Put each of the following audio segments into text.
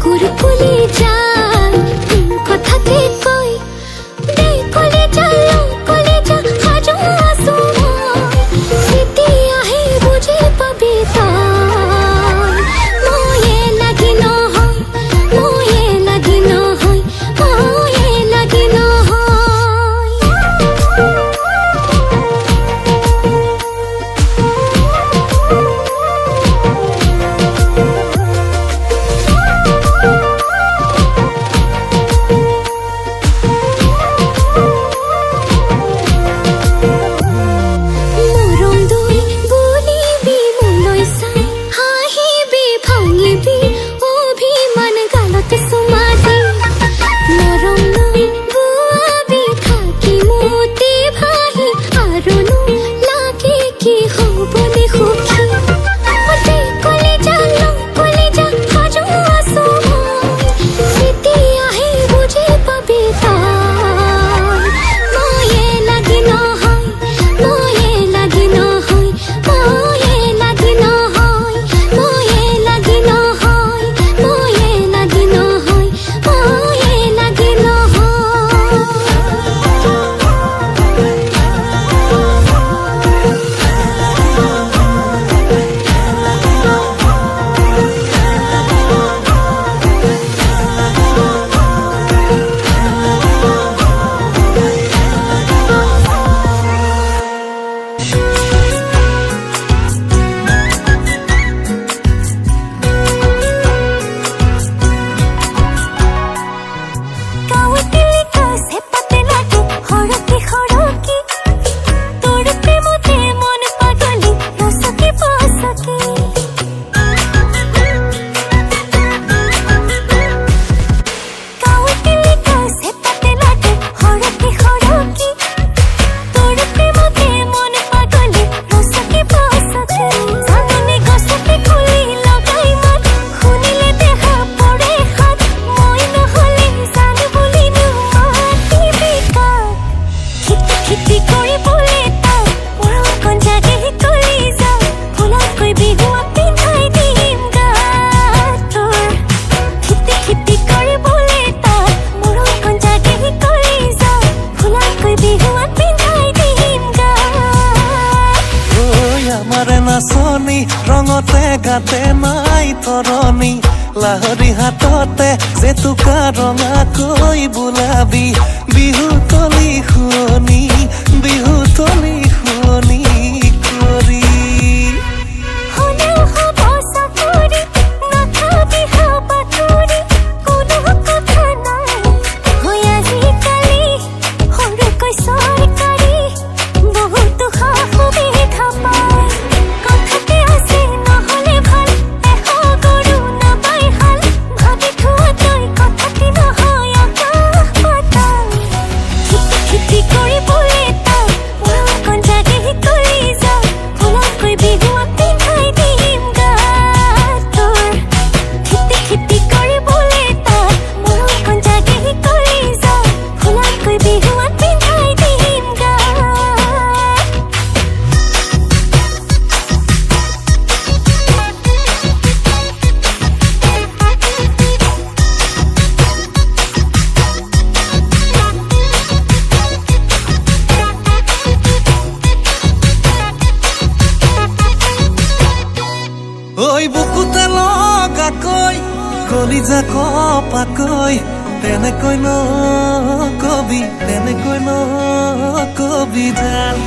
কুরকুলি চাল কথাকে কই দে কলে চালো কলে যা হাজো আসো স্মৃতি আহে বুঝে পাবি তাই মোয়ে লাগি ন হয় মোয়ে লাগি ন হয় মোয়ে লাগি ন ৰঙতে গাতে নাই তৰণি লাহৰি হাততে জেতুকা ৰঙাকৈ বোলাবি বিহু তলি শুৱনি কৰি ঐ বুকুতে লগাকৈ কলিজা কপাকৈ তেনেকৈ নকবি জান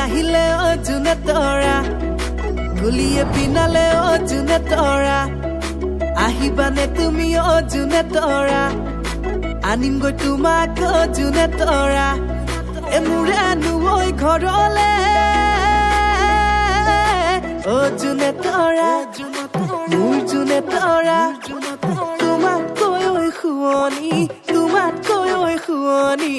আহিলে অ জুনে তৰা গুলিয়ে পিনালে অ জুনে তৰা আহিবানে তুমি অ জুনে তৰা আনিমগৈ তোমাক অ জুনে তৰা এমুৰে নুই ঘৰলে অ জুনে তৰা মোৰ জুনে তৰা তোমাক কৈ ঐ শুৱনি তোমাক কৈ ঐ শুৱনি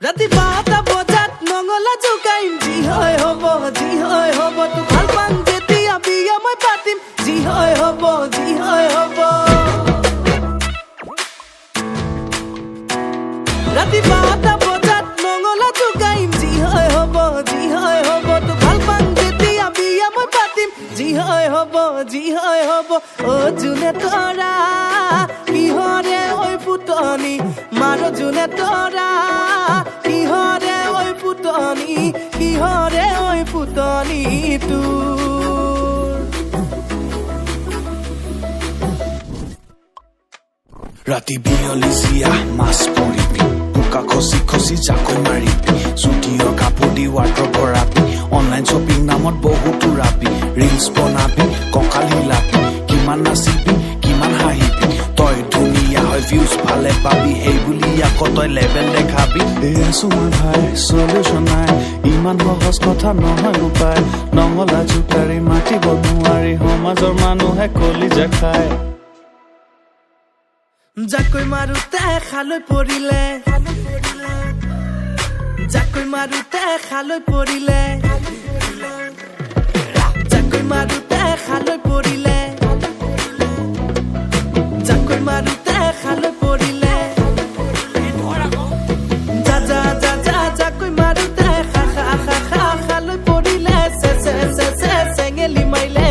ৰাতি 12টা বজাত নঙলা জোকাইম যি হয় হ'ব তো ভাল পাম যেতিয়া বিয়া মই পাতিম যি হয় হ'ব ৰাতি 12টা বজাত নঙলা জোকাইম যি হয় হ'ব তো ভাল পাম যেতিয়া বিয়া মই পাতিম যি হয় হ'ব অ জুনে তৰা কিহৰে ঐ ফুটনি মাৰ জুনে তৰা কিহৰে ঐ ফুটনি তোৰ ৰাতি বিয়লি জিয়া মাছ পৰিবি বোকা খচি খচি জাকৈ মাৰিবি চুটিৰ কাপোৰ দি ৱাৰ্ড্ৰব ভৰাবি অনলাইন শ্বপিং নামত বহুতো ৰাবি ৰিলছ বনাবি কঁকাল হিলাবি কিমান নাচিবি কিমান হাঁহিবি তই ধুনীয়া হয় ভিউজ ভালে পাবি সেই বুলি আকৌ তই লেভেল দেখাবি এয়া চুমাৰ ভাই চলিউশ্যন নাই ইমান সহজ কথা নহয় উপায় নঙলা জোকাৰি মাতিব নোৱাৰি সমাজৰ মানুহে কলিজা খায় জাকৈ মাৰোতে খালৈ পৰিলে জাকৈ মাৰোতে খালৈ পৰিলে জাকৈ মাৰোতে খালৈ পৰিলে জাকৈ মাৰোতে খালৈ পৰিলে যা যা যা যা জাকৈ মাৰোতে খা খা খা খা খালৈ পৰিলে চেঙেলি মাৰিলে